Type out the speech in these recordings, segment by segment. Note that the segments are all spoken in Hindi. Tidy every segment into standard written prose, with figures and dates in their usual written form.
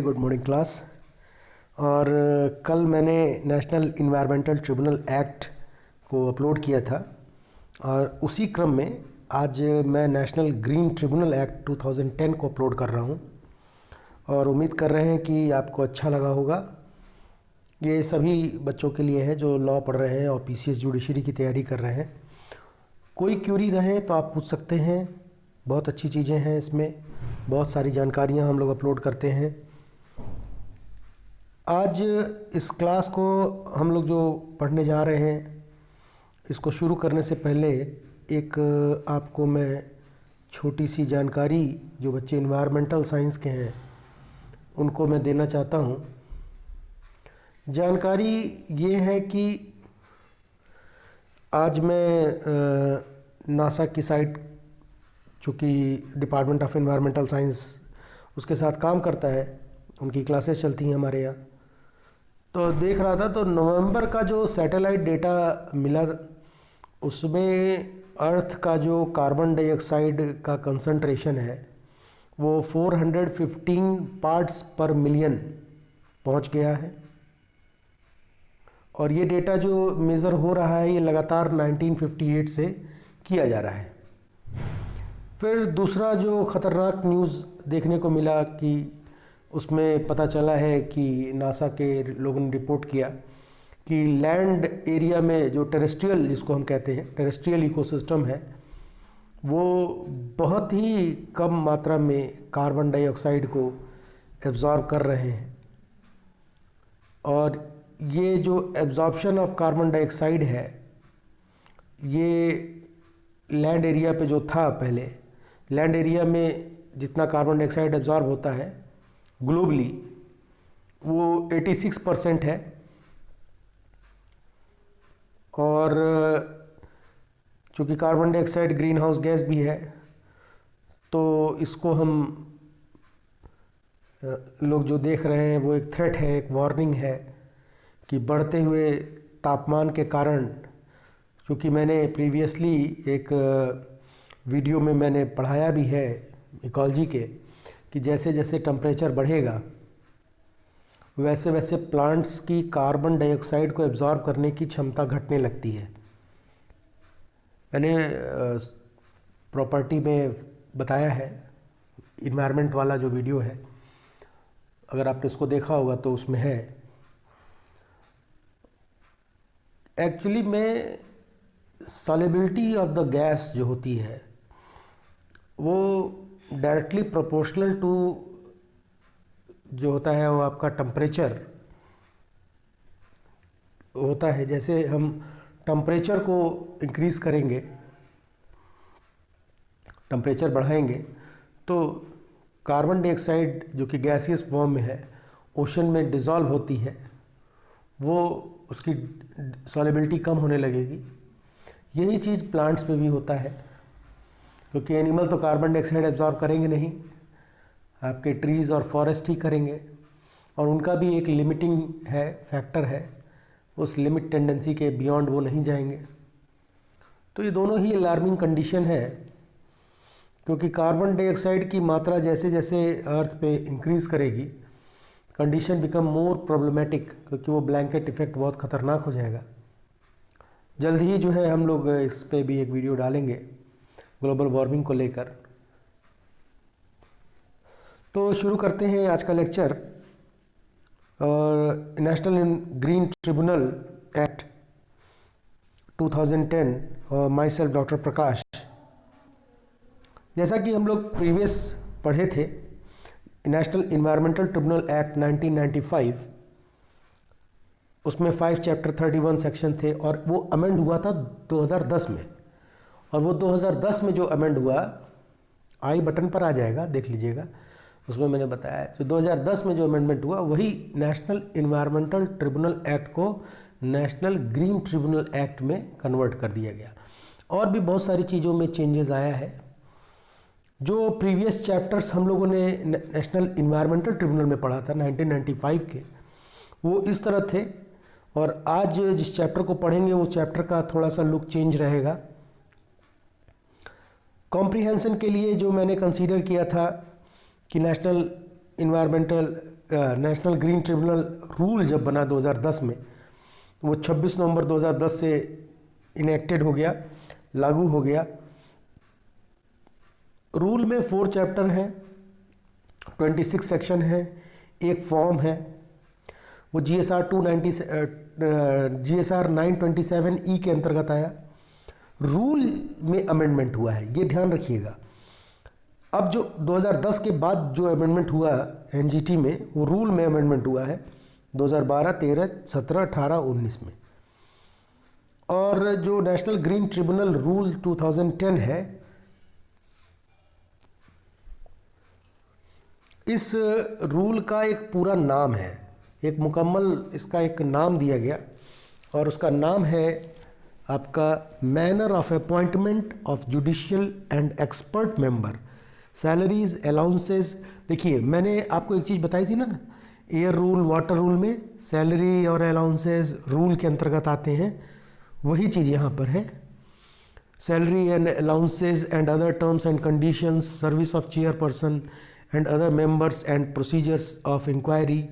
Good morning class. और कल मैंने नेशनल इन्वायरमेंटल ट्रिब्यूनल एक्ट को अपलोड किया था और उसी क्रम में आज मैं नेशनल ग्रीन ट्रिब्यूनल एक्ट 2010 को अपलोड कर रहा हूँ और उम्मीद कर रहे हैं कि आपको अच्छा लगा होगा। ये सभी बच्चों के लिए है जो लॉ पढ़ रहे हैं और पीसीएस जुडिशरी की तैयारी कर रहे हैं। कोई क्यूरी रहे तो आप पूछ सकते हैं, बहुत अच्छी चीज़ें हैं इसमें, बहुत सारी जानकारियाँ हम लोग अपलोड करते हैं। आज इस क्लास को हम लोग जो पढ़ने जा रहे हैं, इसको शुरू करने से पहले एक आपको मैं छोटी सी जानकारी जो बच्चे इन्वायरमेंटल साइंस के हैं उनको मैं देना चाहता हूँ। जानकारी ये है कि आज मैं नासा की साइट, चूँकि डिपार्टमेंट ऑफ इन्वायरमेंटल साइंस उसके साथ काम करता है, उनकी क्लासेस चलती हैं हमारे यहाँ, तो देख रहा था तो नवंबर का जो सैटेलाइट डेटा मिला उसमें अर्थ का जो कार्बन डाइऑक्साइड का कंसंट्रेशन है वो 415 पार्ट्स पर मिलियन पहुंच गया है। और ये डेटा जो मेज़र हो रहा है ये लगातार 1958 से किया जा रहा है। फिर दूसरा जो ख़तरनाक न्यूज़ देखने को मिला कि उसमें पता चला है कि नासा के लोगों ने रिपोर्ट किया कि लैंड एरिया में जो टेरेस्ट्रियल, जिसको हम कहते हैं टेरेस्ट्रियल इकोसिस्टम है, वो बहुत ही कम मात्रा में कार्बन डाइऑक्साइड को एब्जॉर्ब कर रहे हैं। और ये जो एब्जॉर्प्शन ऑफ कार्बन डाइऑक्साइड है ये लैंड एरिया पे जो था, पहले लैंड एरिया में जितना कार्बन डाइऑक्साइड एब्जॉर्ब होता है ग्लोबली वो 86% है। और चूँकि carbon dioxide green house gas भी है तो इसको हम लोग जो देख रहे हैं वो एक थ्रेट है, एक वार्निंग है कि बढ़ते हुए तापमान के कारण, क्योंकि मैंने प्रीवियसली एक वीडियो में मैंने पढ़ाया भी है इकोलॉजी के कि जैसे जैसे टेम्परेचर बढ़ेगा वैसे वैसे प्लांट्स की कार्बन डाइऑक्साइड को एब्जॉर्ब करने की क्षमता घटने लगती है। मैंने प्रॉपर्टी में बताया है, इन्वायरमेंट वाला जो वीडियो है, अगर आपने उसको देखा होगा तो उसमें है। एक्चुअली में सॉल्युबिलिटी ऑफ द गैस जो होती है वो डायरेक्टली प्रोपोर्शनल टू जो होता है वो आपका टेम्परेचर होता है। जैसे हम टेम्परेचर को इंक्रीज करेंगे, टेम्परेचर बढ़ाएंगे तो कार्बन डाइऑक्साइड जो कि गैसियस फॉर्म में है ओशन में डिज़ोल्व होती है, वो उसकी सॉल्युबिलिटी कम होने लगेगी। यही चीज़ प्लांट्स में भी होता है, क्योंकि एनिमल तो कार्बन डाइऑक्साइड एब्जॉर्ब करेंगे नहीं, आपके ट्रीज़ और फॉरेस्ट ही करेंगे, और उनका भी एक लिमिटिंग है, फैक्टर है, उस लिमिट टेंडेंसी के बियॉन्ड वो नहीं जाएंगे। तो ये दोनों ही अलार्मिंग कंडीशन है, क्योंकि कार्बन डाइऑक्साइड की मात्रा जैसे जैसे अर्थ पे इंक्रीज़ करेगी कंडीशन बिकम मोर प्रॉब्लमेटिक, क्योंकि वो ब्लैंकेट इफेक्ट बहुत ख़तरनाक हो जाएगा। जल्द ही जो है हम लोग इस पे भी एक वीडियो डालेंगे ग्लोबल वार्मिंग को लेकर। तो शुरू करते हैं आज का लेक्चर। और नेशनल ग्रीन ट्रिब्यूनल एक्ट 2010 और माई सेल्फ डॉक्टर प्रकाश, जैसा कि हम लोग प्रीवियस पढ़े थे, नेशनल इन्वायरमेंटल ट्रिब्यूनल एक्ट 1995, उसमें 5 चैप्टर 31 सेक्शन थे और वो अमेंड हुआ था 2010 में। और वो 2010 में जो अमेंड हुआ, आई बटन पर आ जाएगा, देख लीजिएगा, उसमें मैंने बताया जो 2010 में जो अमेंडमेंट हुआ वही नेशनल इन्वायरमेंटल ट्रिब्यूनल एक्ट को नेशनल ग्रीन ट्रिब्यूनल एक्ट में कन्वर्ट कर दिया गया। और भी बहुत सारी चीज़ों में चेंजेस आया है। जो प्रीवियस चैप्टर्स हम लोगों ने नेशनल इन्वायरमेंटल ट्रिब्यूनल में पढ़ा था 1995 के, वो इस तरह थे, और आज जिस चैप्टर को पढ़ेंगे वो चैप्टर का थोड़ा सा लुक चेंज रहेगा। कॉम्प्रिहेंशन के लिए जो मैंने कंसीडर किया था कि national environmental national green tribunal rule जब बना 2010 में, वो 26 नवंबर 2010 से इनेक्टेड हो गया, लागू हो गया। रूल में 4 चैप्टर हैं, 26 सेक्शन है, एक फॉर्म है, वो GSR 927E के अंतर्गत आया। रूल में अमेंडमेंट हुआ है, ये ध्यान रखिएगा। अब जो 2010 के बाद जो अमेंडमेंट हुआ NGT में, वो रूल में अमेंडमेंट हुआ है 2012, 13, 17, 18, 19 में। और जो नेशनल ग्रीन ट्रिब्यूनल रूल 2010 है, इस रूल का एक पूरा नाम है, एक मुकम्मल इसका एक नाम दिया गया, और उसका नाम है आपका manner of appointment of judicial and expert member, salaries, allowances. देखिए, मैंने आपको एक चीज़ बताई थी ना, एयर रूल, वाटर रूल में सैलरी और अलाउंसेस रूल के अंतर्गत आते हैं, वही चीज़ यहाँ पर है। Salary and allowances and other terms and conditions, service of chairperson and other members and procedures of inquiry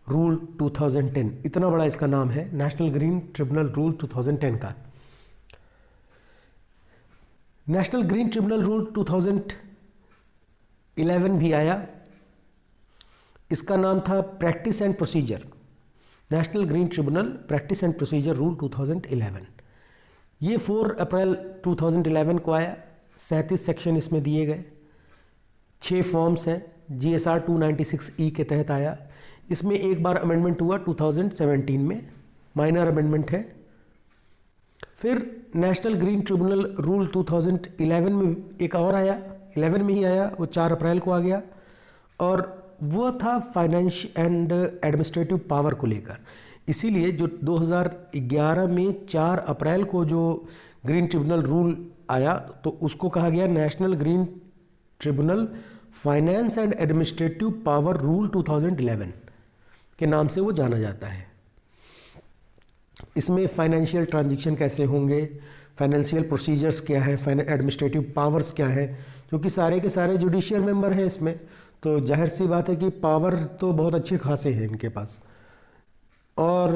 rule 2010। इतना बड़ा इसका नाम है, नेशनल ग्रीन ट्रिब्यूनल रूल 2010 का। नेशनल ग्रीन ट्रिब्यूनल रूल 2011 भी आया, इसका नाम था practice and procedure, national green tribunal practice and procedure rule 2011। ये 4 अप्रैल 2011 को आया। 37 सेक्शन इसमें दिए गए, 6 फॉर्म्स हैं, GSR 296E के तहत आया। इसमें एक बार अमेंडमेंट हुआ 2017 में, माइनर अमेंडमेंट है। फिर नेशनल ग्रीन ट्रिब्यूनल रूल 2011 में एक और आया, 11 में ही आया, वो 4 अप्रैल को आ गया, और वो था फाइनेंस एंड एडमिनिस्ट्रेटिव पावर को लेकर। इसीलिए जो 2011 में 4 अप्रैल को जो ग्रीन ट्रिब्यूनल रूल आया, तो उसको कहा गया national green tribunal finance and administrative power rule 2011 के नाम से वो जाना जाता है। इसमें फाइनेंशियल ट्रांजैक्शन कैसे होंगे, फाइनेंशियल प्रोसीजर्स क्या है, एडमिनिस्ट्रेटिव पावर्स क्या है, क्योंकि सारे के सारे जुडिशियल मेंबर हैं इसमें, तो जाहिर सी बात है कि पावर तो बहुत अच्छे खासे हैं इनके पास। और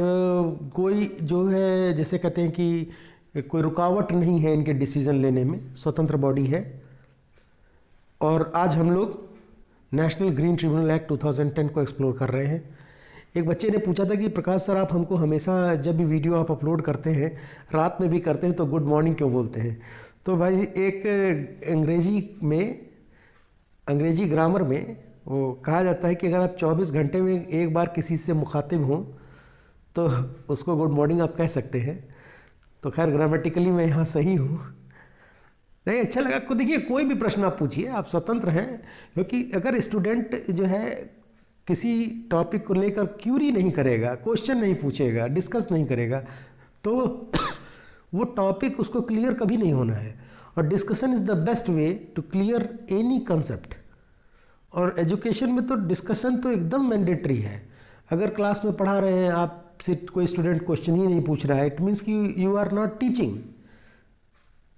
कोई जो है, जैसे कहते हैं कि कोई रुकावट नहीं है इनके डिसीजन लेने में, स्वतंत्र बॉडी है। और आज हम लोग नेशनल ग्रीन ट्रिब्यूनल एक्ट 2010 को एक्सप्लोर कर रहे हैं। एक बच्चे ने पूछा था कि प्रकाश सर, आप हमको हमेशा जब भी वीडियो आप अपलोड करते हैं, रात में भी करते हैं, तो गुड मॉर्निंग क्यों बोलते हैं? तो भाई, एक अंग्रेजी ग्रामर में वो कहा जाता है कि अगर आप 24 घंटे में एक बार किसी से मुखातिब हों तो उसको गुड मॉर्निंग आप कह सकते हैं। तो खैर, ग्रामेटिकली मैं यहाँ सही हूँ। नहीं, अच्छा लगा आपको। देखिए, कोई भी प्रश्न आप पूछिए, आप स्वतंत्र हैं, क्योंकि अगर स्टूडेंट जो है किसी टॉपिक को लेकर क्यूरी नहीं करेगा, क्वेश्चन नहीं पूछेगा, डिस्कस नहीं करेगा, तो वो टॉपिक उसको क्लियर कभी नहीं होना है। और discussion is the best way to clear any concept. और एजुकेशन में तो डिस्कशन तो एकदम मैंडेटरी है। अगर क्लास में पढ़ा रहे हैं, आपसे कोई स्टूडेंट क्वेश्चन ही नहीं पूछ रहा है, इट मीन्स कि यू आर नॉट टीचिंग,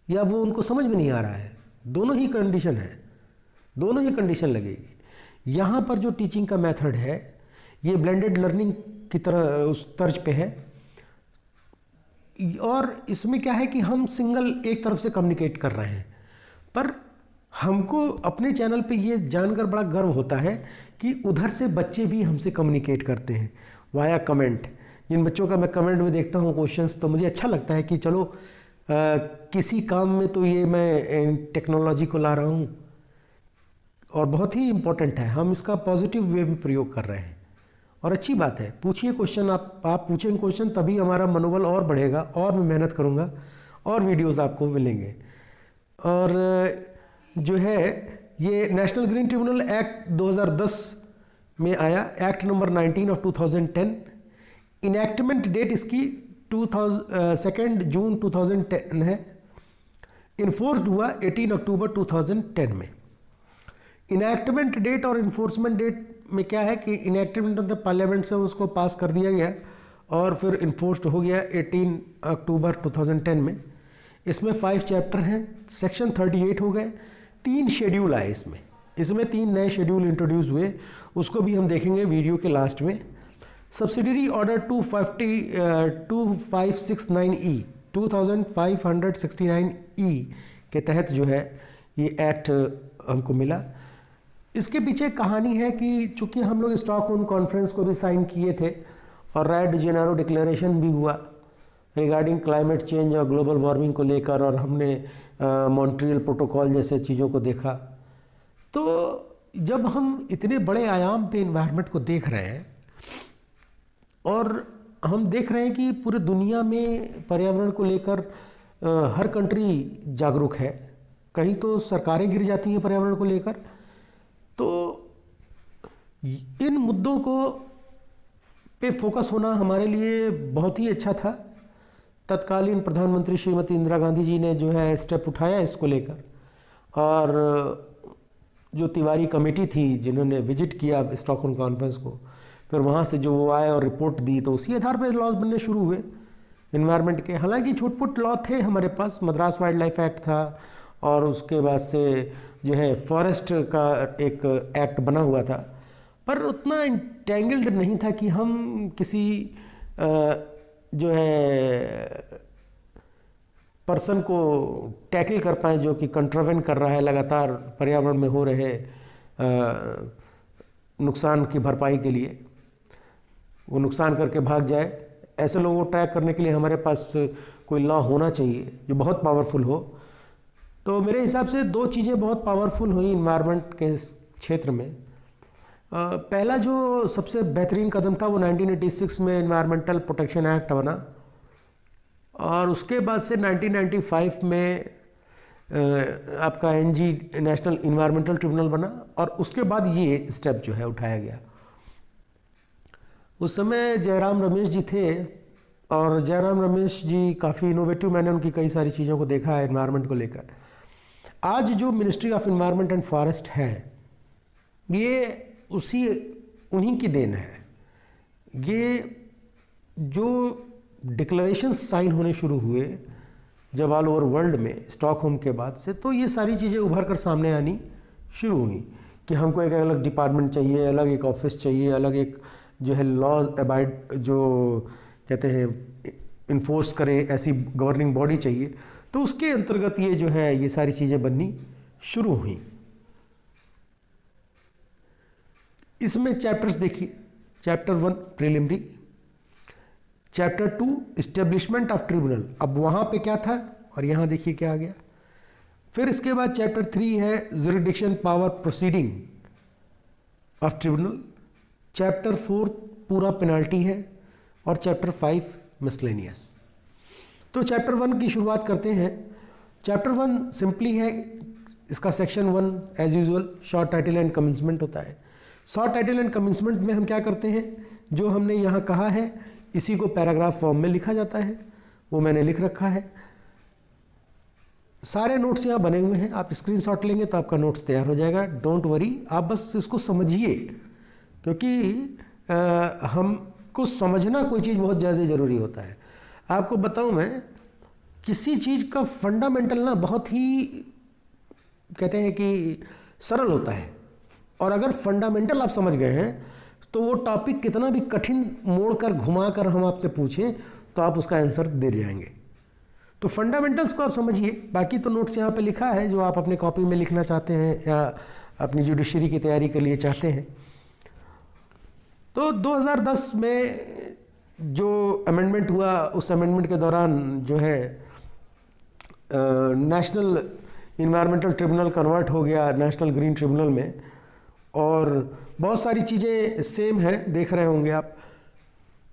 या वो उनको समझ में नहीं आ रहा है। दोनों ही कंडीशन है, दोनों ही कंडीशन लगेगी। यहाँ पर जो टीचिंग का मेथड है, ये ब्लेंडेड लर्निंग की तरह उस तर्ज पे है। और इसमें क्या है कि हम सिंगल एक तरफ से कम्युनिकेट कर रहे हैं, पर हमको अपने चैनल पे ये जानकर बड़ा गर्व होता है कि उधर से बच्चे भी हमसे कम्युनिकेट करते हैं वाया कमेंट। जिन बच्चों का मैं कमेंट में देखता हूँ क्वेश्चंस, तो मुझे अच्छा लगता है कि चलो किसी काम में तो ये मैं टेक्नोलॉजी को ला रहा हूँ, और बहुत ही इम्पोर्टेंट है, हम इसका पॉजिटिव वे में प्रयोग कर रहे हैं, और अच्छी बात है। पूछिए क्वेश्चन, आप पूछेंगे क्वेश्चन, तभी हमारा मनोबल और बढ़ेगा, और मैं मेहनत करूँगा, और वीडियोस आपको मिलेंगे। और जो है, ये नेशनल ग्रीन ट्रिब्यूनल एक्ट 2010 में आया, act number 19 of 2010। Enactment date इसकी 2 जून 2010 है। इन्फोर्स्ड हुआ 18 अक्टूबर 2010 में। इनैक्टमेंट डेट और इन्फोर्समेंट डेट में क्या है कि इनैक्टमेंट ऑफ द पार्लियामेंट से उसको पास कर दिया गया, और फिर इन्फोर्स्ड हो गया 18 अक्टूबर 2010 में। इसमें 5 चैप्टर हैं, सेक्शन 38 हो गए, 3 शेड्यूल आए इसमें। इसमें 3 नए शेड्यूल इंट्रोड्यूस हुए, उसको भी हम देखेंगे वीडियो के लास्ट में। सब्सिडरी ऑर्डर 2569E 2569E के तहत जो है ये एक्ट हमको मिला। इसके पीछे कहानी है कि चूंकि हम लोग स्टॉकहोम कॉन्फ्रेंस को भी साइन किए थे और रायो डी जेनेरो डिक्लेरेशन भी हुआ रिगार्डिंग क्लाइमेट चेंज और ग्लोबल वार्मिंग को लेकर, और हमने मॉन्ट्रियल प्रोटोकॉल जैसे चीज़ों को देखा। तो जब हम इतने बड़े आयाम पे इन्वायरमेंट को देख रहे हैं और हम देख रहे हैं कि पूरे दुनिया में पर्यावरण को लेकर हर कंट्री जागरूक है, कहीं तो सरकारें गिर जाती हैं पर्यावरण को लेकर, तो इन मुद्दों को पे फोकस होना हमारे लिए बहुत ही अच्छा था। तत्कालीन प्रधानमंत्री श्रीमती इंदिरा गांधी जी ने जो है स्टेप उठाया इसको लेकर, और जो तिवारी कमेटी थी जिन्होंने विजिट किया स्टॉकहोम कॉन्फ्रेंस को, फिर वहाँ से जो वो आए और रिपोर्ट दी, तो उसी आधार पर लॉज बनने शुरू हुए इन्वायरमेंट के। हालांकि छूट-पुट लॉ थे हमारे पास, मद्रास वाइल्ड लाइफ एक्ट था, और उसके बाद से जो है फॉरेस्ट का एक एक्ट बना हुआ था, पर उतना इंटेंगल्ड नहीं था कि हम किसी जो है पर्सन को टैकल कर पाएँ जो कि कंट्रावेन कर रहा है लगातार पर्यावरण में हो रहे नुकसान की भरपाई के लिए, वो नुकसान करके भाग जाए। ऐसे लोगों को ट्रैक करने के लिए हमारे पास कोई लॉ होना चाहिए जो बहुत पावरफुल हो। तो मेरे हिसाब से 2 चीज़ें बहुत पावरफुल हुई इन्वायरमेंट के क्षेत्र में। पहला जो सबसे बेहतरीन कदम था वो 1986 में इन्वायरमेंटल प्रोटेक्शन एक्ट बना, और उसके बाद से 1995 में आपका एनजी नेशनल इन्वायरमेंटल ट्रिब्यूनल बना, और उसके बाद ये स्टेप जो है उठाया गया। उस समय जयराम रमेश जी थे, और जयराम रमेश जी काफ़ी इनोवेटिव, मैंने उनकी कई सारी चीज़ों को देखा है इन्वायरमेंट को लेकर। आज जो ministry of environment and forest है ये उन्हीं की देन है। ये जो डिक्लेरेशन साइन होने शुरू हुए जब ऑल ओवर वर्ल्ड में स्टॉकहोम के बाद से, तो ये सारी चीज़ें उभर कर सामने आनी शुरू हुई कि हमको एक अलग डिपार्टमेंट चाहिए, अलग एक ऑफिस चाहिए, अलग एक जो है लॉज अबाइड जो कहते हैं इन्फोर्स करे ऐसी गवर्निंग बॉडी चाहिए। तो उसके अंतर्गत ये जो है ये सारी चीज़ें बननी शुरू हुई। इसमें चैप्टर्स देखिए, chapter 1 preliminary, chapter 2 establishment of tribunal, अब वहाँ पे क्या था और यहाँ देखिए क्या आ गया। फिर इसके बाद चैप्टर 3 है jurisdiction power proceeding of tribunal, chapter 4 पूरा पेनाल्टी है, और चैप्टर 5 मिसलेनियस। तो चैप्टर 1 की शुरुआत करते हैं। चैप्टर 1 सिंपली है, इसका section 1 as usual short title and commencement होता है। शॉर्ट टाइटल एंड कमेंसमेंट में हम क्या करते हैं, जो हमने यहाँ कहा है इसी को पैराग्राफ फॉर्म में लिखा जाता है, वो मैंने लिख रखा है। सारे नोट्स यहाँ बने हुए हैं, आप स्क्रीनशॉट लेंगे तो आपका नोट्स तैयार हो जाएगा, डोंट वरी, आप बस इसको समझिए, क्योंकि हमको समझना कोई चीज़ बहुत ज़्यादा ज़रूरी होता है। आपको बताऊं मैं, किसी चीज़ का फंडामेंटल ना बहुत ही कहते हैं कि सरल होता है, और अगर फंडामेंटल आप समझ गए हैं तो वो टॉपिक कितना भी कठिन मोड़ कर घुमा कर हम आपसे पूछें तो आप उसका आंसर दे जाएंगे। तो फंडामेंटल्स को आप समझिए, बाकी तो नोट्स यहाँ पे लिखा है जो आप अपने कॉपी में लिखना चाहते हैं या अपनी जुडिशरी की तैयारी के लिए चाहते हैं। तो 2010 में जो अमेंडमेंट हुआ, उस अमेंडमेंट के दौरान जो है नेशनल इन्वायरमेंटल ट्रिब्यूनल कन्वर्ट हो गया नेशनल ग्रीन ट्रिब्यूनल में, और बहुत सारी चीज़ें सेम हैं, देख रहे होंगे आप।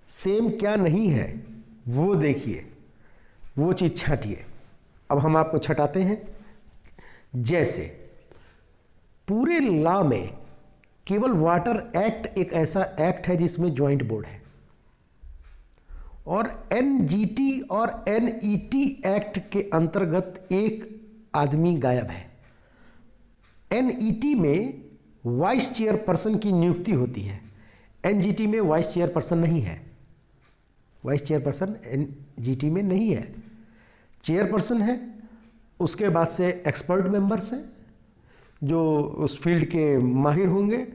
सेम क्या नहीं है वो देखिए, वो चीज़ छांटिए। अब हम आपको छटाते हैं। जैसे पूरे लॉ में केवल वाटर एक्ट एक ऐसा एक्ट है जिसमें ज्वाइंट बोर्ड है, और एनजीटी और एनईटी एक्ट के अंतर्गत एक आदमी गायब है। एनईटी में वाइस चेयरपर्सन की नियुक्ति होती है, एनजीटी में वाइस चेयरपर्सन नहीं है। वाइस चेयरपर्सन एनजीटी में नहीं है, चेयरपर्सन है, उसके बाद से एक्सपर्ट मेंबर्स हैं। जो उस फील्ड के माहिर होंगे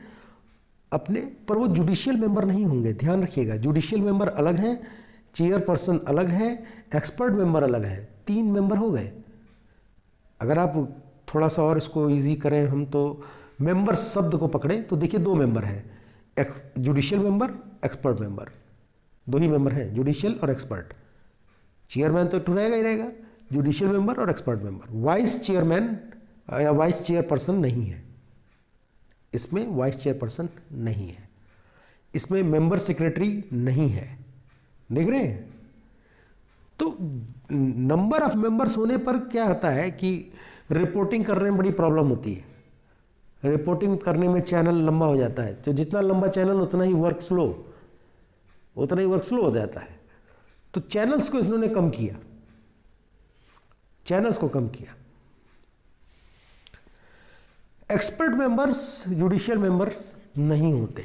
अपने, पर वो जुडिशियल मेंबर नहीं होंगे। ध्यान रखिएगा, जुडिशियल मेंबर अलग हैं, चेयरपर्सन अलग है, एक्सपर्ट मेंबर अलग है। 3 मेंबर हो गए। अगर आप थोड़ा सा और इसको इजी करें हम, तो मेंबर शब्द को पकड़ें तो देखिए 2 मेंबर हैं, जुडिशियल मेंबर, एक्सपर्ट मेंबर। 2 ही मेंबर हैं, जुडिशियल और एक्सपर्ट। चेयरमैन तो रहेगा ही रहेगा, जुडिशियल मेंबर और एक्सपर्ट मेंबर। वाइस चेयरमैन या वाइस चेयरपर्सन नहीं है, इसमें वाइस चेयरपर्सन नहीं है, इसमें मेंबर सेक्रेटरी नहीं है। देख रहे हैं? तो नंबर ऑफ मेंबर्स होने पर क्या होता है कि रिपोर्टिंग करने में बड़ी प्रॉब्लम होती है। रिपोर्टिंग करने में चैनल लंबा हो जाता है, तो जितना लंबा चैनल उतना ही वर्क स्लो हो जाता है। तो चैनल्स को इन्होंने कम किया, चैनल्स को कम किया। एक्सपर्ट मेंबर्स जुडिशियल मेंबर्स नहीं होते।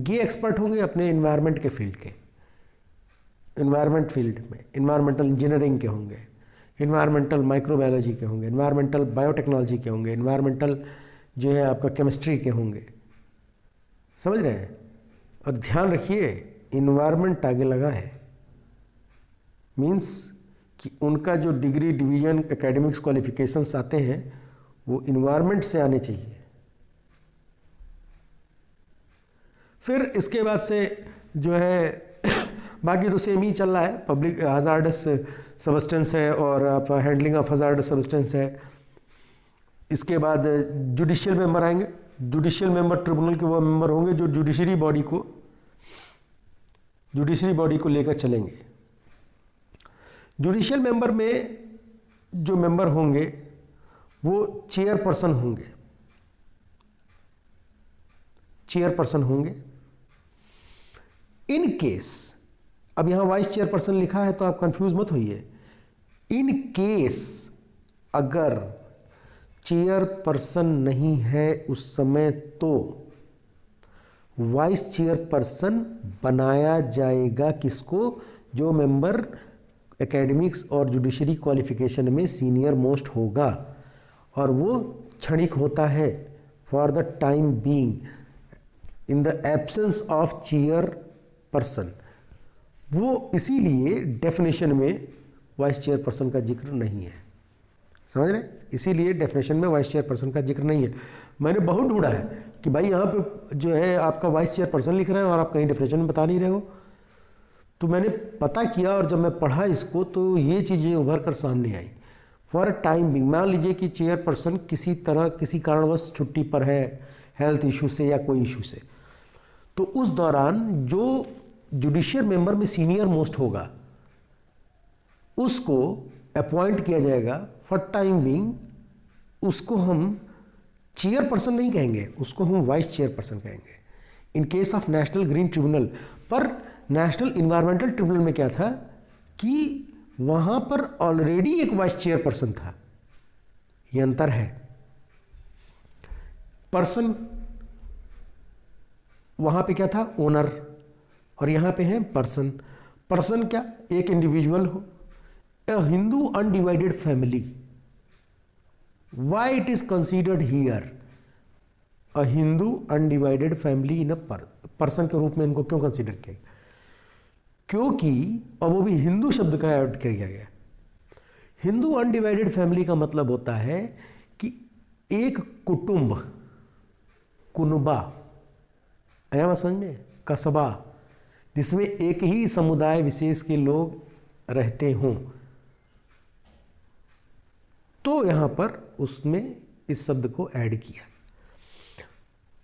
ये एक्सपर्ट होंगे अपने एनवायरनमेंट के फील्ड के, एनवायरनमेंट फील्ड में एनवायरमेंटल इंजीनियरिंग के होंगे, एनवायरमेंटल माइक्रोबायोलॉजी के होंगे, एनवायरमेंटल बायोटेक्नोलॉजी के होंगे, एनवायरमेंटल जो है आपका केमिस्ट्री के होंगे। समझ रहे हैं? और ध्यान रखिए, एनवायरमेंट आगे लगा है, मीन्स कि उनका जो डिग्री डिवीजन एकेडमिक्स क्वालिफिकेशंस आते हैं वो एनवायरमेंट से आने चाहिए। फिर इसके बाद से जो है बाकी तो सेम ही चल रहा है, पब्लिक हजार्डस सब्सटेंस है और आप हैंडलिंग ऑफ हजार्डस सब्सटेंस है। इसके बाद जुडिशियल मेंबर आएंगे। जुडिशियल मेंबर ट्रिब्यूनल के वो मेंबर होंगे जो जुडिशरी बॉडी को लेकर चलेंगे। जुडिशियल मेंबर में जो मेंबर होंगे वो चेयरपर्सन होंगे। इन केस, अब यहां वाइस चेयरपर्सन लिखा है तो आप कंफ्यूज मत होइए। इन केस अगर चेयरपर्सन नहीं है उस समय, तो वाइस चेयरपर्सन बनाया जाएगा। किसको? जो मेंबर एकेडमिक्स और जुडिशरी क्वालिफिकेशन में सीनियर मोस्ट होगा, और वो क्षणिक होता है, for the time being, in the absence of chairperson. वो इसीलिए डेफिनेशन में वाइस चेयरपर्सन का जिक्र नहीं है। समझ रहे? इसीलिए डेफिनेशन में वाइस चेयरपर्सन का जिक्र नहीं है। मैंने बहुत ढूंढा है कि भाई यहाँ पे जो है आपका वाइस चेयरपर्सन लिख रहे हैं और आप कहीं डेफिनेशन में बता नहीं रहे हो। तो मैंने पता किया और जब मैं पढ़ा इसको तो ये चीज़ें उभर कर सामने आई। फॉर अ टाइम बिंग, मान लीजिए कि चेयरपर्सन किसी कारणवश छुट्टी पर है, हेल्थ इशू से या कोई इशू से, तो उस दौरान जो जुडिशियल मेंबर में सीनियर मोस्ट होगा उसको अपॉइंट किया जाएगा फॉर टाइम बिंग। उसको हम चेयरपर्सन नहीं कहेंगे, उसको हम वाइस चेयरपर्सन कहेंगे। In case of national green tribunal, पर नेशनल इन्वायरमेंटल ट्रिब्यूनल में क्या था कि वहां पर ऑलरेडी एक वाइस चेयरपर्सन था। ये अंतर है। पर्सन वहां पे क्या था? ओनर, और यहां पे है पर्सन। पर्सन क्या? एक इंडिविजुअल हो। A Hindu undivided family. Why it is considered here a Hindu undivided family in a person के रूप में इनको क्यों कंसीडर किया? क्योंकि, और वो भी हिंदू शब्द का ऐड किया गया। हिंदू अनडिवाइडेड फैमिली का मतलब होता है कि एक कुटुंब, कुनबा, आया बात समझ में? कस्बा, जिसमें एक ही समुदाय विशेष के लोग रहते हों, तो यहां पर उसमें इस शब्द को ऐड किया।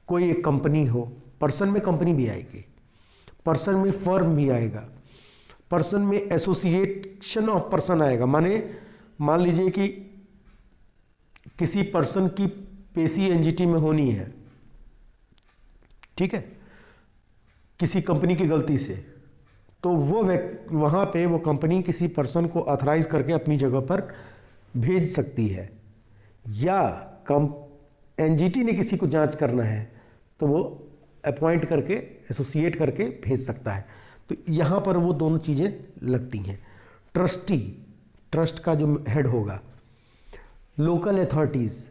कोई एक कंपनी हो, पर्सन में कंपनी भी आएगी, पर्सन में फर्म भी आएगा, पर्सन में एसोसिएशन ऑफ पर्सन आएगा। मान लीजिए कि किसी पर्सन की पेशी एनजीटी में होनी है, ठीक है, किसी कंपनी की गलती से, तो वो वहां पे वो कंपनी किसी पर्सन को ऑथराइज करके अपनी जगह पर भेज सकती है, या एनजीटी ने किसी को जांच करना है तो वो अपॉइंट करके, एसोसिएट करके भेज सकता है। तो यहाँ पर वो दोनों चीज़ें लगती हैं। ट्रस्टी, ट्रस्ट का जो हेड होगा, लोकल अथॉरिटीज़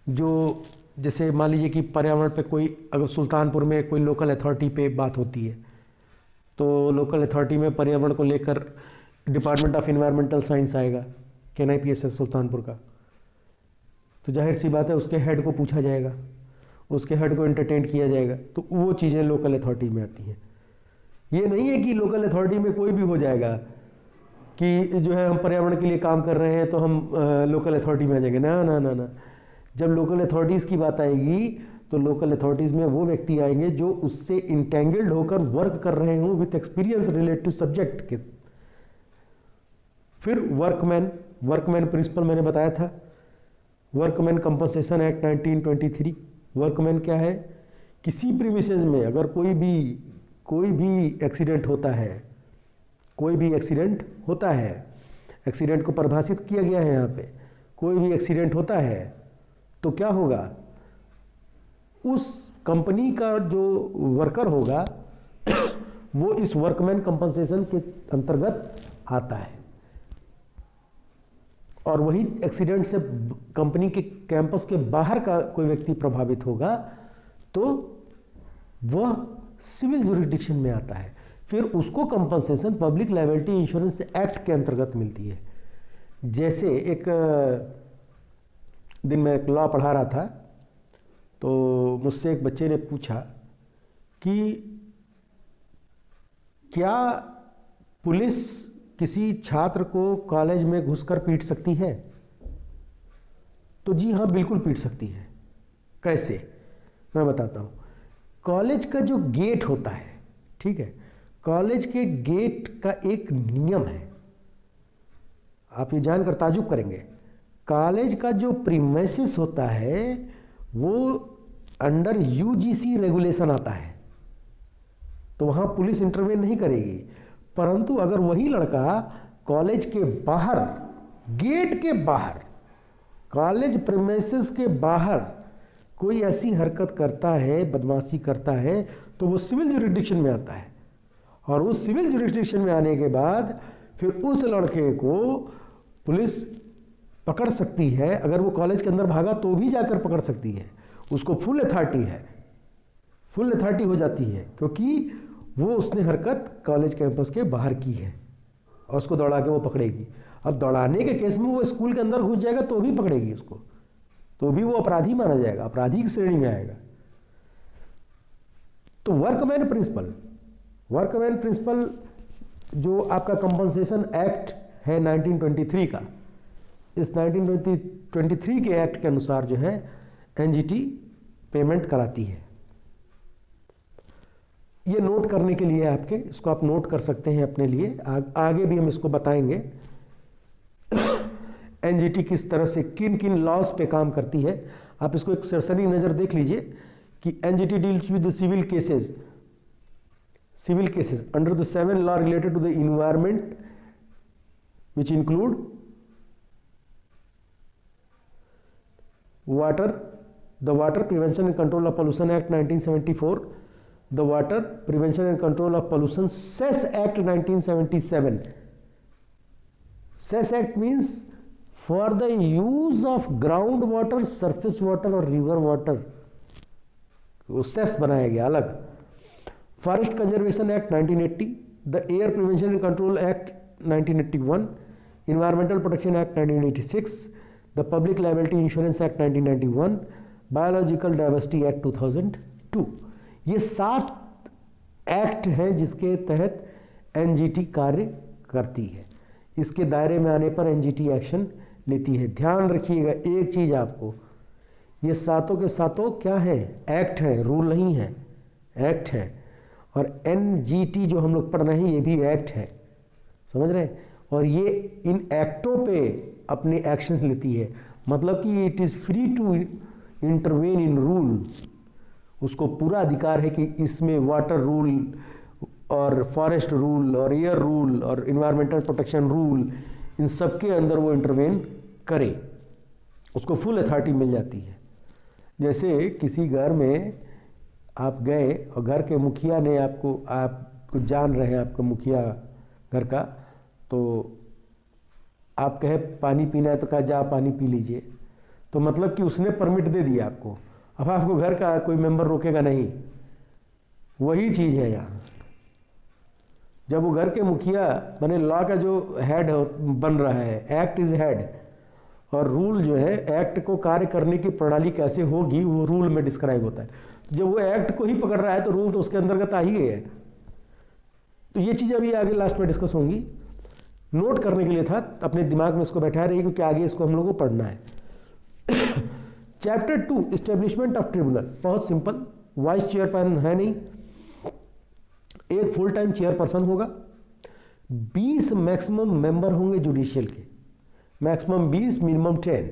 जो, जैसे मान लीजिए कि पर्यावरण पे कोई, अगर सुल्तानपुर में कोई लोकल अथॉरिटी पे बात होती है, तो लोकल अथॉरिटी में पर्यावरण को लेकर डिपार्टमेंट ऑफ इन्वायरमेंटल साइंस आएगा, KNIPSS सुल्तानपुर का। तो जाहिर सी बात है उसके हेड को पूछा जाएगा, उसके हेड को एंटरटेन किया जाएगा, तो वो चीज़ें लोकल अथॉरिटी में आती हैं। ये नहीं है कि लोकल अथॉरिटी में कोई भी हो जाएगा कि जो है हम पर्यावरण के लिए काम कर रहे हैं तो हम लोकल अथॉरिटी में आ जाएंगे, ना ना ना ना। जब लोकल अथॉरिटीज़ की बात आएगी तो लोकल अथॉरिटीज़ में वो व्यक्ति आएंगे जो उससे इंटेंगल्ड होकर वर्क कर रहे हों with experience related to subject के। फिर वर्कमैन प्रिंसिपल मैंने बताया था, वर्कमैन कंपनसेशन एक्ट 1923। वर्कमैन क्या है? किसी प्रीमिसेस में अगर कोई भी एक्सीडेंट होता है, एक्सीडेंट को परिभाषित किया गया है यहाँ पे, कोई भी एक्सीडेंट होता है तो क्या होगा, उस कंपनी का जो वर्कर होगा वो इस वर्कमैन कंपनसेशन के अंतर्गत आता है। और वही एक्सीडेंट से कंपनी के कैंपस के बाहर का कोई व्यक्ति प्रभावित होगा तो वह सिविल जुरिडिक्शन में आता है। फिर उसको compensation public liability insurance act के अंतर्गत मिलती है। जैसे एक दिन मैं एक लॉ पढ़ा रहा था तो मुझसे एक बच्चे ने पूछा कि क्या पुलिस किसी छात्र को कॉलेज में घुसकर पीट सकती है? तो जी हाँ, बिल्कुल पीट सकती है। कैसे? मैं बताता हूँ। कॉलेज का जो गेट होता है, ठीक है, कॉलेज के गेट का एक नियम है, आप ये जानकर ताजुब करेंगे। कॉलेज का जो प्रीमाइसेस होता है वो अंडर UGC रेगुलेशन आता है, तो वहाँ पुलिस इंटरवेन नहीं करेगी। परंतु अगर वही लड़का कॉलेज के बाहर, गेट के बाहर, कॉलेज प्रीमाइसेस के बाहर कोई ऐसी हरकत करता है, बदमाशी करता है, तो वो सिविल जुरिडिक्शन में आता है। और उस सिविल जुरिडिक्शन में आने के बाद फिर उस लड़के को पुलिस पकड़ सकती है। अगर वो कॉलेज के अंदर भागा तो भी जाकर पकड़ सकती है, उसको फुल अथॉरिटी है, फुल अथॉरिटी हो जाती है, क्योंकि वो उसने हरकत कॉलेज कैंपस के बाहर की है और उसको दौड़ा के वो पकड़ेगी। अब दौड़ाने के केस में वो स्कूल के अंदर घुस जाएगा तो भी पकड़ेगी उसको, तो भी वो अपराधी माना जाएगा, अपराधी की श्रेणी में आएगा। तो वर्कमैन प्रिंसिपल जो आपका कंपनसेशन एक्ट है 1923 का, इस 1923 के एक्ट के अनुसार जो है NGT पेमेंट कराती है। ये नोट करने के लिए आपके, इसको आप नोट कर सकते हैं अपने लिए, आगे भी हम इसको बताएंगे NGT किस तरह से किन किन लॉज पे काम करती है। आप इसको एक सरसरी नज़र देख लीजिए कि NGT deals with the civil cases under the 7 law related to the environment which include the Water Prevention and Control of Pollution Act 1974, the Water Prevention and Control of Pollution Cess Act 1977. Cess Act means for the use of groundwater, surface water और river water, वो सेस बनाया गया अलग। Forest conservation act 1980, the air prevention and control act 1981, environmental protection act 1986, the public liability insurance act 1991, biological diversity act 2002। ये 7 एक्ट हैं जिसके तहत NGT कार्य करती है। इसके दायरे में आने पर NGT एक्शन लेती है। ध्यान रखिएगा एक चीज़ आपको, ये सातों के सातों क्या है? एक्ट है, रूल नहीं है, एक्ट है। और NGT जो हम लोग पढ़ रहे हैं ये भी एक्ट है, समझ रहे हैं? और ये इन एक्टों पे अपने एक्शंस लेती है, मतलब कि it is free to intervene in rule. उसको पूरा अधिकार है कि इसमें वाटर रूल और फॉरेस्ट रूल और एयर रूल और इन्वायरमेंटल प्रोटेक्शन रूल, इन सब के अंदर वो इंटरवेन करे, उसको फुल अथॉरिटी मिल जाती है। जैसे किसी घर में आप गए और घर के मुखिया ने आपको जान रहे हैं, आपका मुखिया घर का, तो आप कहे पानी पीना है तो कहा जा पानी पी लीजिए, तो मतलब कि उसने परमिट दे दिया आपको, अब आपको घर का कोई मेंबर रोकेगा नहीं। वही चीज़ है यहाँ, जब वो घर के मुखिया माने लॉ का जो हेड बन रहा है, एक्ट इज हेड, और रूल जो है एक्ट को कार्य करने की प्रणाली कैसे होगी वो रूल में डिस्क्राइब होता है। जब वो एक्ट को ही पकड़ रहा है तो रूल तो उसके अंतर्गत आ ही गए है। तो ये चीज़ अभी आगे लास्ट में डिस्कस होंगी, नोट करने के लिए था, अपने दिमाग में इसको बैठा रही क्योंकि आगे इसको हम लोगों को पढ़ना है। चैप्टर 2 इस्टेब्लिशमेंट ऑफ ट्रिब्यूनल, बहुत सिंपल, वाइस चेयरपर्सन है नहीं, एक फुल टाइम चेयरपर्सन होगा, 20 मैक्सिमम मेंबर होंगे जुडिशियल के, मैक्सिमम 20 मिनिमम 10,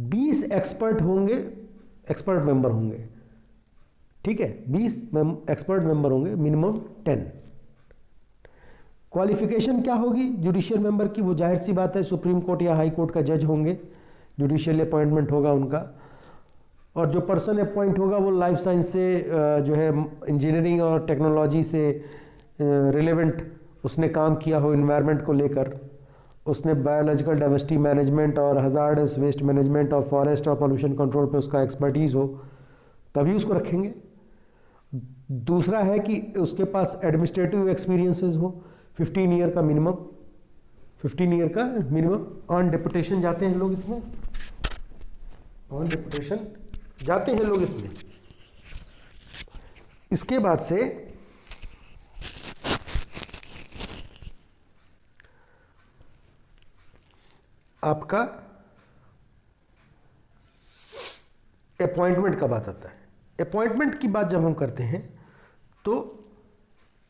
20 एक्सपर्ट होंगे, एक्सपर्ट मेंबर होंगे, ठीक है, 20 एक्सपर्ट मेंबर होंगे, मिनिमम 10। क्वालिफिकेशन क्या होगी जुडिशियल मेंबर की, वो जाहिर सी बात है सुप्रीम कोर्ट या हाई कोर्ट का जज होंगे, जुडिशियल अपॉइंटमेंट होगा उनका, और जो पर्सन अपॉइंट होगा वो लाइफ साइंस से जो है इंजीनियरिंग और टेक्नोलॉजी से रिलेवेंट उसने काम किया हो, इन्वायरमेंट को लेकर, उसने बायोलॉजिकल डाइवर्सिटी मैनेजमेंट और हजार्डस वेस्ट मैनेजमेंट और फॉरेस्ट और पोल्यूशन कंट्रोल पे उसका एक्सपर्टीज हो, तभी उसको रखेंगे। दूसरा है कि उसके पास एडमिनिस्ट्रेटिव एक्सपीरियंसेस हो, 15 ईयर का मिनिमम, 15 ईयर का मिनिमम। ऑन डेपुटेशन जाते हैं लोग इसमें, ऑन डेपुटेशन जाते हैं लोग इसमें। इसके बाद से आपका अपॉइंटमेंट का बात आता है। अपॉइंटमेंट की बात जब हम करते हैं तो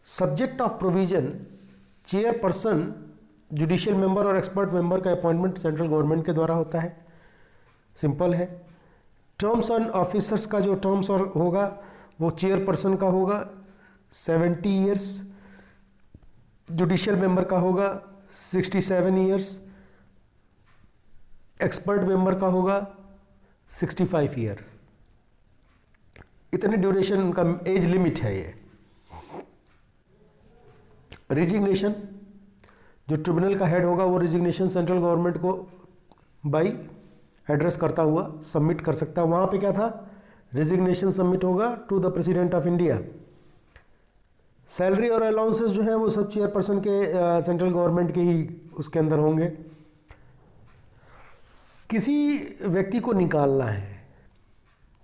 subject of provision chairperson, judicial member और एक्सपर्ट मेंबर का अपॉइंटमेंट सेंट्रल गवर्नमेंट के द्वारा होता है, सिंपल है। टर्म्स ऑन ऑफिसर्स का जो टर्म्स और होगा वो चेयरपर्सन का होगा 70 ईयर्स, जुडिशियल मेंबर का होगा 67 ईयर्स, एक्सपर्ट मेंबर का होगा 65 ईयर। इतने ड्यूरेशन उनका एज लिमिट है ये। रिजिग्नेशन, जो ट्रिब्यूनल का हेड होगा वो रिजिग्नेशन सेंट्रल गवर्नमेंट को बाई एड्रेस करता हुआ सबमिट कर सकता है। वहाँ पे क्या था, रिजिग्नेशन सबमिट होगा to the president of India. Salary और अलाउंसेस जो है वो सब चेयरपर्सन के सेंट्रल गवर्नमेंट के ही उसके अंदर होंगे। किसी व्यक्ति को निकालना है,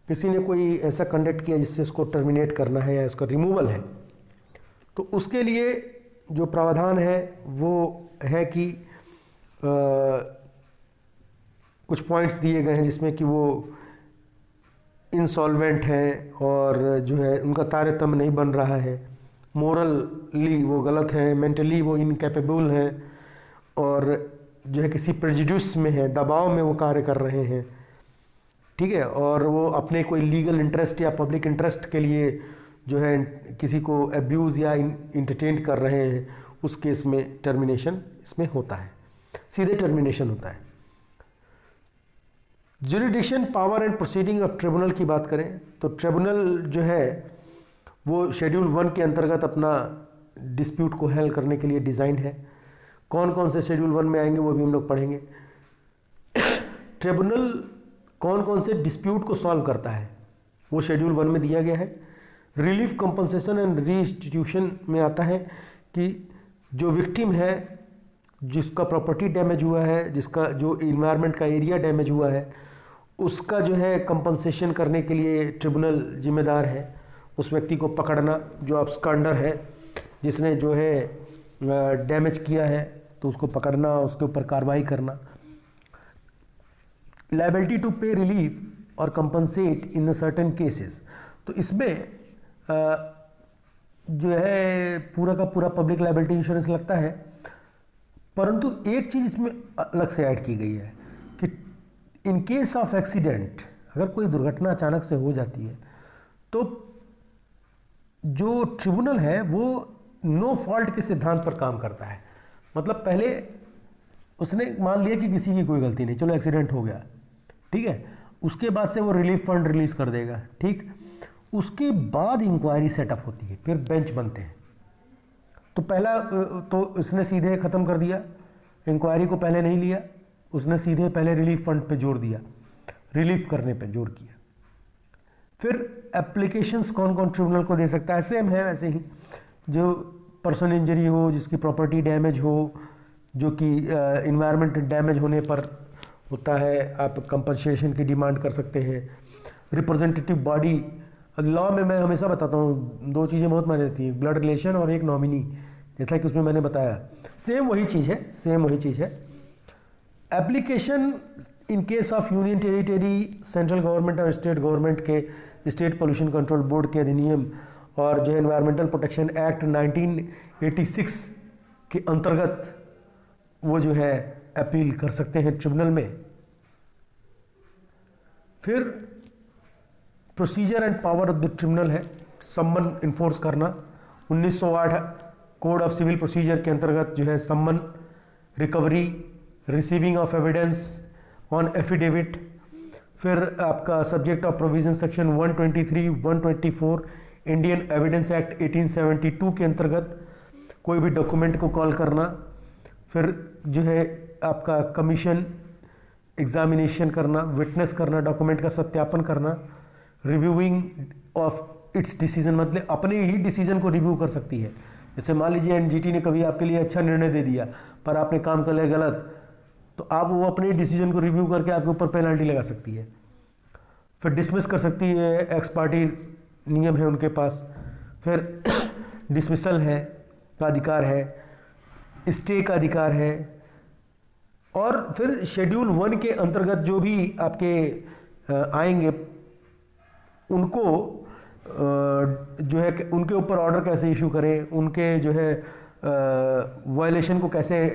किसी ने कोई ऐसा कंडक्ट किया जिससे इसको टर्मिनेट करना है या इसका रिमूवल है, तो उसके लिए जो प्रावधान है वो है कि कुछ पॉइंट्स दिए गए हैं जिसमें कि वो इंसॉल्वेंट हैं और जो है उनका तारतम्य नहीं बन रहा है, मोरली वो गलत हैं, मेंटली वो इनकैपेबल हैं, और जो है किसी प्रेजुडिस में है, दबाव में वो कार्य कर रहे हैं, ठीक है, और वो अपने कोई लीगल इंटरेस्ट या पब्लिक इंटरेस्ट के लिए जो है किसी को एब्यूज़ या इंटरटेन कर रहे हैं, उस केस में टर्मिनेशन इसमें होता है, सीधे टर्मिनेशन होता है। Jurisdiction, power and proceeding of tribunal की बात करें तो ट्रिब्यूनल जो है वो शेड्यूल 1 के अंतर्गत अपना डिस्प्यूट को हल करने के लिए डिज़ाइन है। कौन कौन से शेड्यूल 1 में आएंगे वो भी हम लोग पढ़ेंगे। ट्रिब्यूनल कौन कौन से डिस्प्यूट को सॉल्व करता है वो शेड्यूल 1 में दिया गया है। रिलीफ, कंपनसेशन एंड रीइंस्टीट्यूशन में आता है कि जो विक्टिम है, जिसका प्रॉपर्टी डैमेज हुआ है, जिसका जो इन्वायरमेंट का एरिया डैमेज हुआ है, उसका जो है कंपनसेशन करने के लिए ट्रिब्यूनल जिम्मेदार है। उस व्यक्ति को पकड़ना जो अब्सकॉन्डर है, जिसने जो है डैमेज किया है, तो उसको पकड़ना, उसके ऊपर कार्रवाई करना। लायबिलिटी टू पे रिलीफ और कंपनसेट इन सर्टेन केसेस, तो इसमें जो है पूरा का पूरा पब्लिक लायबिलिटी इंश्योरेंस लगता है, परंतु एक चीज़ इसमें अलग से ऐड की गई है कि इन केस ऑफ एक्सीडेंट, अगर कोई दुर्घटना अचानक से हो जाती है तो जो ट्रिब्यूनल है वो नो फॉल्ट के सिद्धांत पर काम करता है। मतलब पहले उसने मान लिया कि किसी की कोई गलती नहीं, चलो एक्सीडेंट हो गया, ठीक है, उसके बाद से वो रिलीफ फंड रिलीज कर देगा, ठीक, उसके बाद इंक्वायरी सेटअप होती है, फिर बेंच बनते हैं। तो पहला तो इसने सीधे ख़त्म कर दिया, इंक्वायरी को पहले नहीं लिया, उसने सीधे पहले रिलीफ फंड पे जोर दिया, रिलीफ करने पे जोर किया। फिर एप्लीकेशंस कौन कौन ट्रिब्यूनल को दे सकता है, सेम है वैसे ही, जो पर्सनल इंजरी हो, जिसकी प्रॉपर्टी डैमेज हो, जो कि इन्वायरमेंट डैमेज होने पर होता है, आप कंपनसेशन की डिमांड कर सकते हैं। रिप्रेजेंटेटिव बॉडी, लॉ में मैं हमेशा बताता हूँ दो चीज़ें बहुत मायने रहती हैं, ब्लड रिलेशन और एक नॉमिनी, जैसा कि उसमें मैंने बताया, सेम वही चीज़ है, सेम वही चीज़ है। Application in case of union territory, central government और स्टेट गवर्नमेंट के स्टेट पोल्यूशन कंट्रोल बोर्ड के अधिनियम और जो एनवायरमेंटल प्रोटेक्शन एक्ट 1986 के अंतर्गत वो जो है अपील कर सकते हैं ट्रिब्यूनल में। फिर procedure and power of the tribunal है सम्मन इन्फोर्स करना। 1908 कोड ऑफ सिविल प्रोसीजर के अंतर्गत जो है सम्मन, recovery, receiving of evidence on affidavit. फिर आपका subject of provision section 123, 124 Indian evidence act 1872 के अंतर्गत कोई भी डॉक्यूमेंट को कॉल करना। फिर जो है आपका कमीशन एग्जामिनेशन करना, विटनेस करना, डॉक्यूमेंट का सत्यापन करना, रिव्यूइंग ऑफ इट्स डिसीजन, मतलब अपने ही डिसीजन को रिव्यू कर सकती है। जैसे मान लीजिए एनजीटी ने कभी आपके लिए अच्छा निर्णय दे दिया पर आपने काम कर लिया गलत, तो आप वो अपने डिसीजन को रिव्यू करके आपके ऊपर पेनल्टी लगा सकती है। फिर डिसमिस कर सकती है, एक्स पार्टी नियम है उनके पास। फिर डिसमिसल है का अधिकार है, स्टे का अधिकार है। और फिर शेड्यूल 1 के अंतर्गत जो भी आपके आएंगे उनको जो है उनके ऊपर ऑर्डर कैसे इशू करें, उनके जो है वायलेशन को कैसे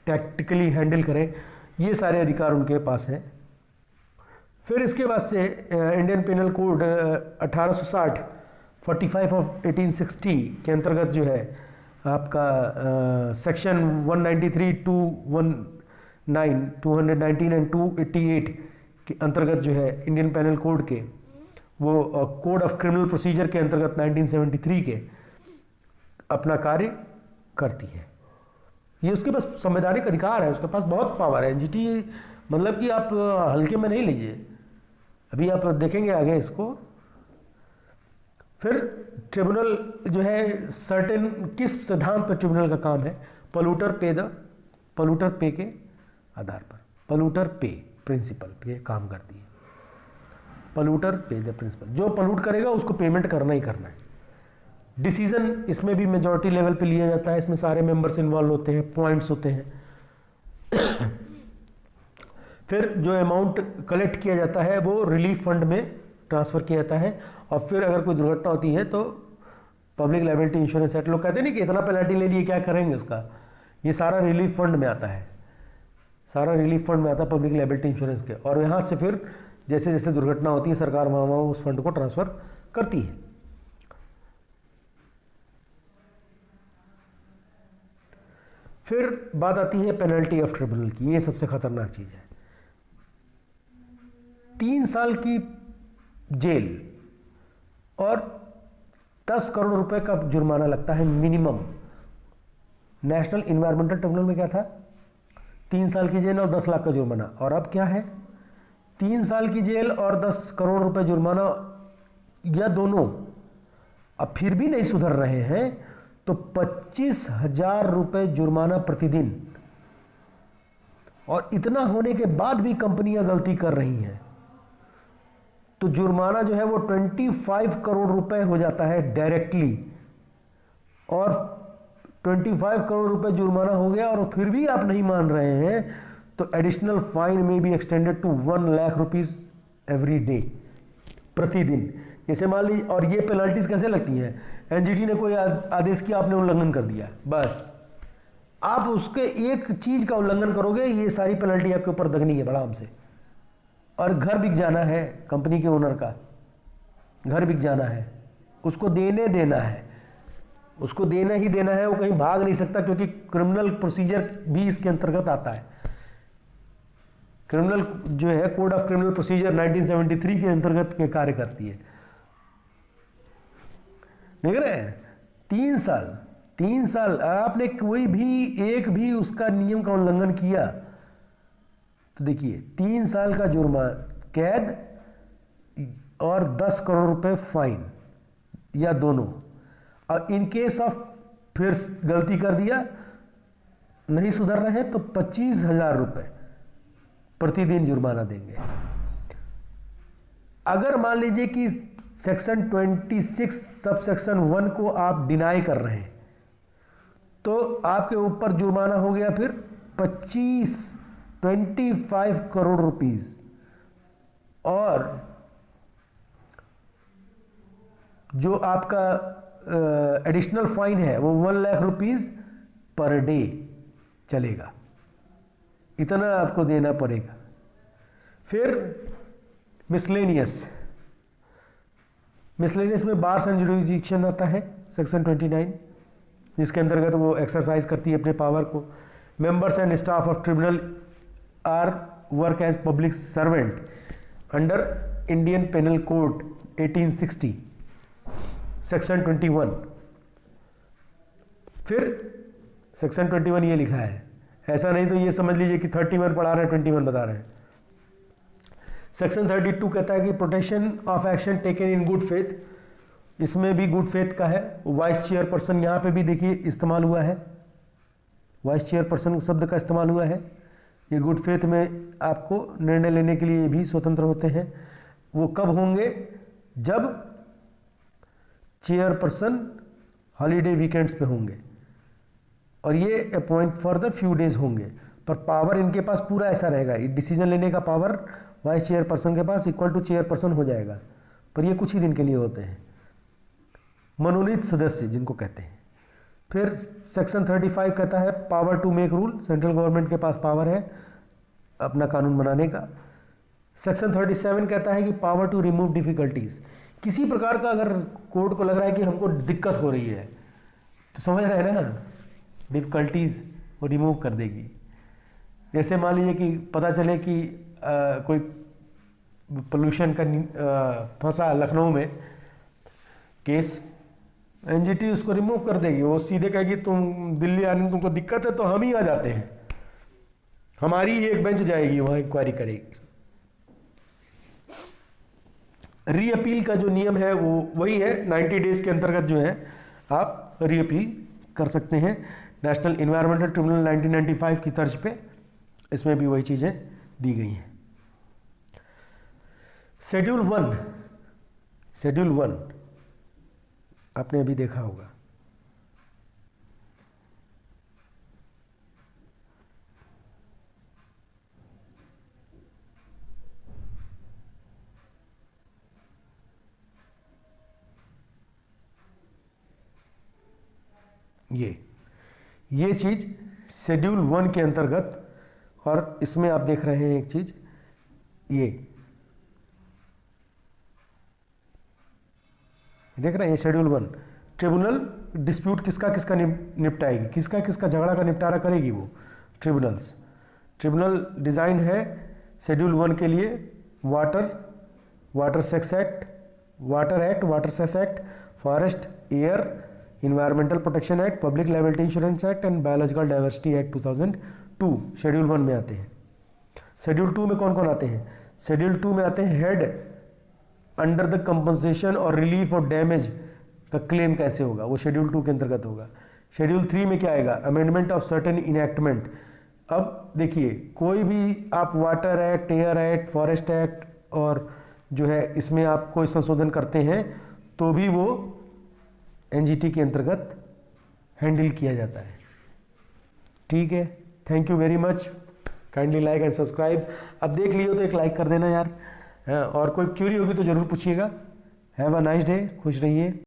टैक्टिकली हैंडल करें, ये सारे अधिकार उनके पास हैं। फिर इसके बाद से इंडियन पेनल कोड 1860 45 ऑफ 1860 के अंतर्गत जो है आपका सेक्शन 193 टू 219 एंड 288 के अंतर्गत जो है इंडियन पेनल कोड के वो कोड ऑफ क्रिमिनल प्रोसीजर के अंतर्गत 1973 के अपना कार्य करती है। ये उसके पास संवैधानिक अधिकार है, उसके पास बहुत पावर है। एनजीटी मतलब कि आप हल्के में नहीं लीजिए, अभी आप देखेंगे आगे इसको। फिर ट्रिब्यूनल जो है सर्टेन किस सिद्धांत पर ट्रिब्यूनल का काम है, पॉल्यूटर पे के आधार पर, पॉल्यूटर पे प्रिंसिपल पे काम करती है। पॉल्यूटर पे द प्रिंसिपल, जो पॉल्यूट करेगा उसको पेमेंट करना ही करना है। डिसीजन इसमें भी मेजॉरिटी लेवल पे लिया जाता है, इसमें सारे मेंबर्स इन्वॉल्व होते हैं, पॉइंट्स होते हैं। फिर जो अमाउंट कलेक्ट किया जाता है वो रिलीफ फंड में ट्रांसफ़र किया जाता है। और फिर अगर कोई दुर्घटना होती है तो पब्लिक लायबिलिटी इंश्योरेंस एक्ट, लोग कहते नहीं कि इतना पेनल्टी ले लिए क्या करेंगे उसका, ये सारा रिलीफ फंड में आता है, सारा रिलीफ फंड में आता है पब्लिक लायबिलिटी इंश्योरेंस के। और यहाँ से फिर जैसे जैसे दुर्घटना होती है सरकार वहाँ उस फंड को ट्रांसफ़र करती है। फिर बात आती है पेनल्टी ऑफ ट्रिब्यूनल की, ये सबसे खतरनाक चीज़ है। 3 साल की जेल और 10 करोड़ रुपए का जुर्माना लगता है मिनिमम। नेशनल इन्वायरमेंटल ट्रिब्यूनल में क्या था, 3 साल की जेल और 10 लाख का जुर्माना, और अब क्या है 3 साल की जेल और 10 करोड़ रुपए जुर्माना, या दोनों। अब फिर भी नहीं सुधर रहे हैं तो 25,000 रुपए जुर्माना प्रतिदिन। और इतना होने के बाद भी कंपनियां गलती कर रही हैं तो जुर्माना जो है वो 25 करोड़ रुपए हो जाता है डायरेक्टली। और 25 करोड़ रुपए जुर्माना हो गया और फिर भी आप नहीं मान रहे हैं तो एडिशनल फाइन में भी extended to 1 lakh rupees every day, प्रतिदिन। जैसे मान लीजिए, और ये पेनल्टीज कैसे लगती हैं, एनजीटी ने कोई आदेश किया, आपने उल्लंघन कर दिया, बस आप उसके एक चीज का उल्लंघन करोगे, ये सारी पेनल्टी आपके ऊपर दगनी है बड़ा से। और घर बिक जाना है, कंपनी के ओनर का घर बिक जाना है, उसको देने देना है, उसको देना ही देना है, वो कहीं भाग नहीं सकता, क्योंकि क्रिमिनल प्रोसीजर भी इसके अंतर्गत आता है। क्रिमिनल जो है कोड ऑफ क्रिमिनल प्रोसीजर 1973 के अंतर्गत के कार्य करती है। देख रहे हैं, 3 साल आपने कोई भी एक भी उसका नियम का उल्लंघन किया तो देखिए 3 साल का जुर्माना, कैद और 10 करोड़ रुपए फाइन, या दोनों। और इन केस ऑफ फिर गलती कर दिया, नहीं सुधर रहे तो 25,000 रुपये प्रतिदिन जुर्माना देंगे। अगर मान लीजिए कि सेक्शन 26 सब सेक्शन 1 को आप डिनाई कर रहे हैं, तो आपके ऊपर जुर्माना हो गया फिर 25 करोड़ रुपीस, और जो आपका एडिशनल फाइन है वो 1 लाख रुपीस पर डे चलेगा, इतना आपको देना पड़ेगा। फिर मिसलेनियस में बार्स एंड जुरिडिक्शन आता है सेक्शन 29, जिसके अंतर्गत वो एक्सरसाइज करती है अपने पावर को। Members and staff of tribunal are work as public servant under Indian penal code 1860 section 21। फिर सेक्शन 21 ये लिखा है, ऐसा नहीं तो ये समझ लीजिए कि 31 पढ़ा रहे हैं, 21 बता रहे हैं। सेक्शन 32 कहता है कि protection of action taken in good faith, इसमें भी गुड फेथ का है। वाइस चेयरपर्सन यहाँ पे भी देखिए इस्तेमाल हुआ है, वाइस चेयरपर्सन शब्द का इस्तेमाल हुआ है। ये गुड फेथ में आपको निर्णय लेने के लिए भी स्वतंत्र होते हैं। वो कब होंगे? जब चेयरपर्सन हॉलीडे वीकेंड्स पे होंगे, और ये appoint for the few days होंगे, पर पावर इनके पास पूरा ऐसा रहेगा, डिसीजन लेने का पावर वाइस चेयरपर्सन के पास इक्वल टू चेयरपर्सन हो जाएगा, पर ये कुछ ही दिन के लिए होते हैं, मनोनीत सदस्य जिनको कहते हैं। फिर सेक्शन 35 कहता है power to make rule, central government के पास पावर है अपना कानून बनाने का। सेक्शन 37 कहता है कि पावर टू रिमूव डिफिकल्टीज, किसी प्रकार का अगर कोर्ट को लग रहा है कि हमको दिक्कत हो रही है, तो समझ रहे हैं ना, डिफिकल्टीज वो रिमूव कर देगी। जैसे मान लीजिए कि पता चले कि कोई पोल्यूशन का फंसा लखनऊ में केस, एनजीटी उसको रिमूव कर देगी, वो सीधे कहेगी तुम दिल्ली आने में तुमको दिक्कत है तो हम ही आ जाते हैं, हमारी ही एक बेंच जाएगी वहाँ इंक्वायरी करेगी। री अपील का जो नियम है वो वही है, 90 डेज के अंतर्गत जो है आप री अपील कर सकते हैं। नेशनल इन्वायरमेंटल ट्रिब्यूनल 1995 की तर्ज पे इसमें भी वही चीज़ें दी गई हैं। शेड्यूल 1 आपने अभी देखा होगा, ये चीज़ शेड्यूल 1 के अंतर्गत, और इसमें आप देख रहे हैं एक चीज़, ये देख रहे हैं शेड्यूल 1, ट्रिब्यूनल डिस्प्यूट किसका किसका निपटाएगी, किसका किसका झगड़ा का निपटारा करेगी वो ट्रिब्यूनल्स। ट्रिब्यूनल डिज़ाइन है शेड्यूल 1 के लिए वाटर सेक्स act, water cess act, forest air environmental protection act, public liability insurance act and biological diversity act 2002 schedule 1 में आते हैं। शेड्यूल 2 में कौन कौन आते हैं? शेड्यूल 2 में आते हैं हेड अंडर द कंपनसेशन और रिलीफ और डैमेज का क्लेम कैसे होगा, वो शेड्यूल 2 के अंतर्गत होगा। शेड्यूल 3 में क्या आएगा? Amendment of certain enactment. अब देखिए कोई भी आप water act, air act, forest act और जो है इसमें आप कोई संशोधन करते हैं तो भी वो एनजीटी के अंतर्गत हैंडल किया जाता है। ठीक है, thank you very much, kindly like and subscribe. अब देख लियो तो एक लाइक कर देना यार, और कोई क्यूरी होगी तो ज़रूर पूछिएगा। हैव अ नाइस डे, खुश रहिए।